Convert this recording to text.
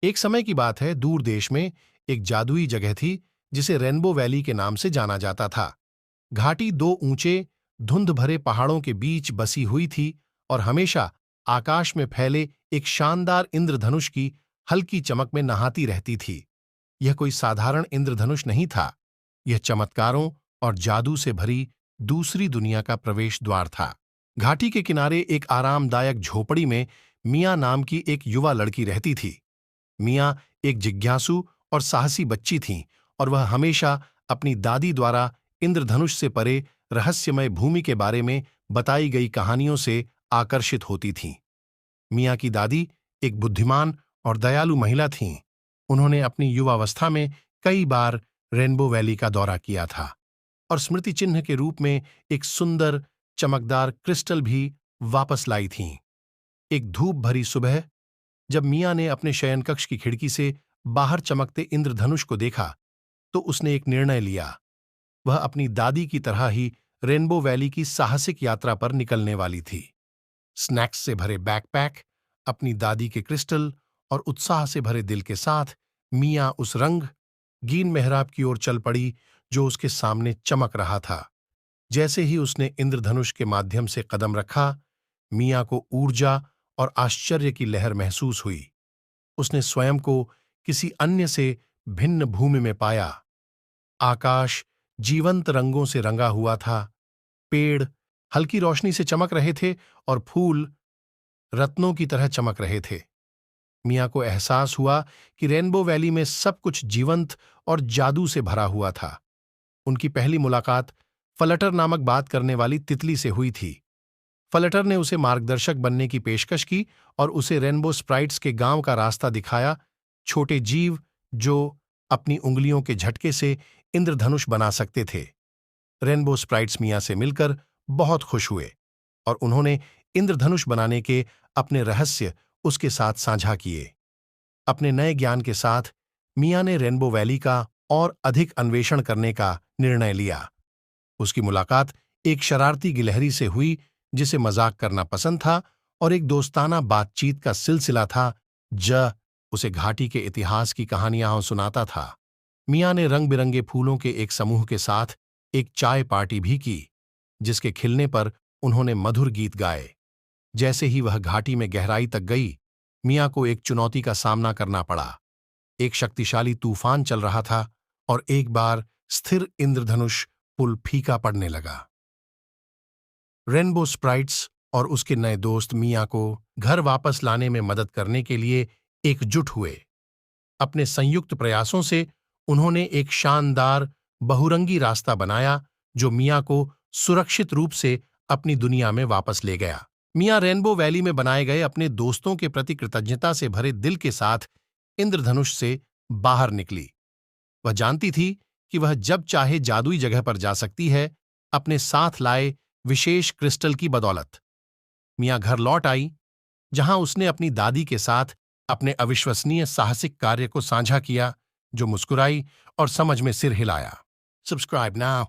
एक समय की बात है, दूर देश में एक जादुई जगह थी जिसे रेनबो वैली के नाम से जाना जाता था। घाटी दो ऊंचे, धुंध भरे पहाड़ों के बीच बसी हुई थी और हमेशा आकाश में फैले एक शानदार इंद्रधनुष की हल्की चमक में नहाती रहती थी। यह कोई साधारण इंद्रधनुष नहीं था। यह चमत्कारों और जादू से भरी दूसरी दुनिया का प्रवेश द्वार था। घाटी के किनारे एक आरामदायक झोपड़ी में मिया नाम की एक युवा लड़की रहती थी। मिया एक जिज्ञासु और साहसी बच्ची थीं और वह हमेशा अपनी दादी द्वारा इंद्रधनुष से परे रहस्यमय भूमि के बारे में बताई गई कहानियों से आकर्षित होती थीं। मिया की दादी एक बुद्धिमान और दयालु महिला थीं। उन्होंने अपनी युवावस्था में कई बार रेनबो वैली का दौरा किया था और स्मृति चिन्ह के रूप में एक सुंदर चमकदार क्रिस्टल भी वापस लाई थीं। एक धूप भरी सुबह जब मिया ने अपने शयनकक्ष की खिड़की से बाहर चमकते इंद्रधनुष को देखा, तो उसने एक निर्णय लिया। वह अपनी दादी की तरह ही रेनबो वैली की साहसिक यात्रा पर निकलने वाली थी। स्नैक्स से भरे बैकपैक, अपनी दादी के क्रिस्टल और उत्साह से भरे दिल के साथ मिया उस रंगीन मेहराब की ओर चल पड़ी जो उसके सामने चमक रहा था। जैसे ही उसने इंद्रधनुष के माध्यम से कदम रखा, मिया को ऊर्जा और आश्चर्य की लहर महसूस हुई। उसने स्वयं को किसी अन्य से भिन्न भूमि में पाया। आकाश जीवंत रंगों से रंगा हुआ था, पेड़ हल्की रोशनी से चमक रहे थे और फूल रत्नों की तरह चमक रहे थे। मिया को एहसास हुआ कि रेनबो वैली में सब कुछ जीवंत और जादू से भरा हुआ था। उनकी पहली मुलाकात फ्लटर नामक बात करने वाली तितली से हुई थी। फ्लटर ने उसे मार्गदर्शक बनने की पेशकश की और उसे रेनबो स्प्राइट्स के गांव का रास्ता दिखाया, छोटे जीव जो अपनी उंगलियों के झटके से इंद्रधनुष बना सकते थे। रेनबो स्प्राइट्स मिया से मिलकर बहुत खुश हुए और उन्होंने इंद्रधनुष बनाने के अपने रहस्य उसके साथ साझा किए। अपने नए ज्ञान के साथ मिया ने रेनबो वैली का और अधिक अन्वेषण करने का निर्णय लिया। उसकी मुलाकात एक शरारती गिलहरी से हुई जिसे मजाक करना पसंद था और एक दोस्ताना बातचीत का सिलसिला था ज उसे घाटी के इतिहास की कहानियां सुनाता था। मिया ने रंग बिरंगे फूलों के एक समूह के साथ एक चाय पार्टी भी की, जिसके खिलने पर उन्होंने मधुर गीत गाए। जैसे ही वह घाटी में गहराई तक गई, मिया को एक चुनौती का सामना करना पड़ा। एक शक्तिशाली तूफान चल रहा था और एक बार स्थिर इंद्रधनुष पुल फीका पड़ने लगा। रेनबो स्प्राइट्स और उसके नए दोस्त मिया को घर वापस लाने में मदद करने के लिए एकजुट हुए। अपने संयुक्त प्रयासों से उन्होंने एक शानदार बहुरंगी रास्ता बनाया जो मिया को सुरक्षित रूप से अपनी दुनिया में वापस ले गया। मिया रेनबो वैली में बनाए गए अपने दोस्तों के प्रति कृतज्ञता से भरे दिल के साथ इंद्रधनुष से बाहर निकली। वह जानती थी कि वह जब चाहे जादुई जगह पर जा सकती है, अपने साथ लाए विशेष क्रिस्टल की बदौलत। मिया घर लौट आई, जहां उसने अपनी दादी के साथ अपने अविश्वसनीय साहसिक कार्य को साझा किया, जो मुस्कुराई और समझ में सिर हिलाया। Subscribe now.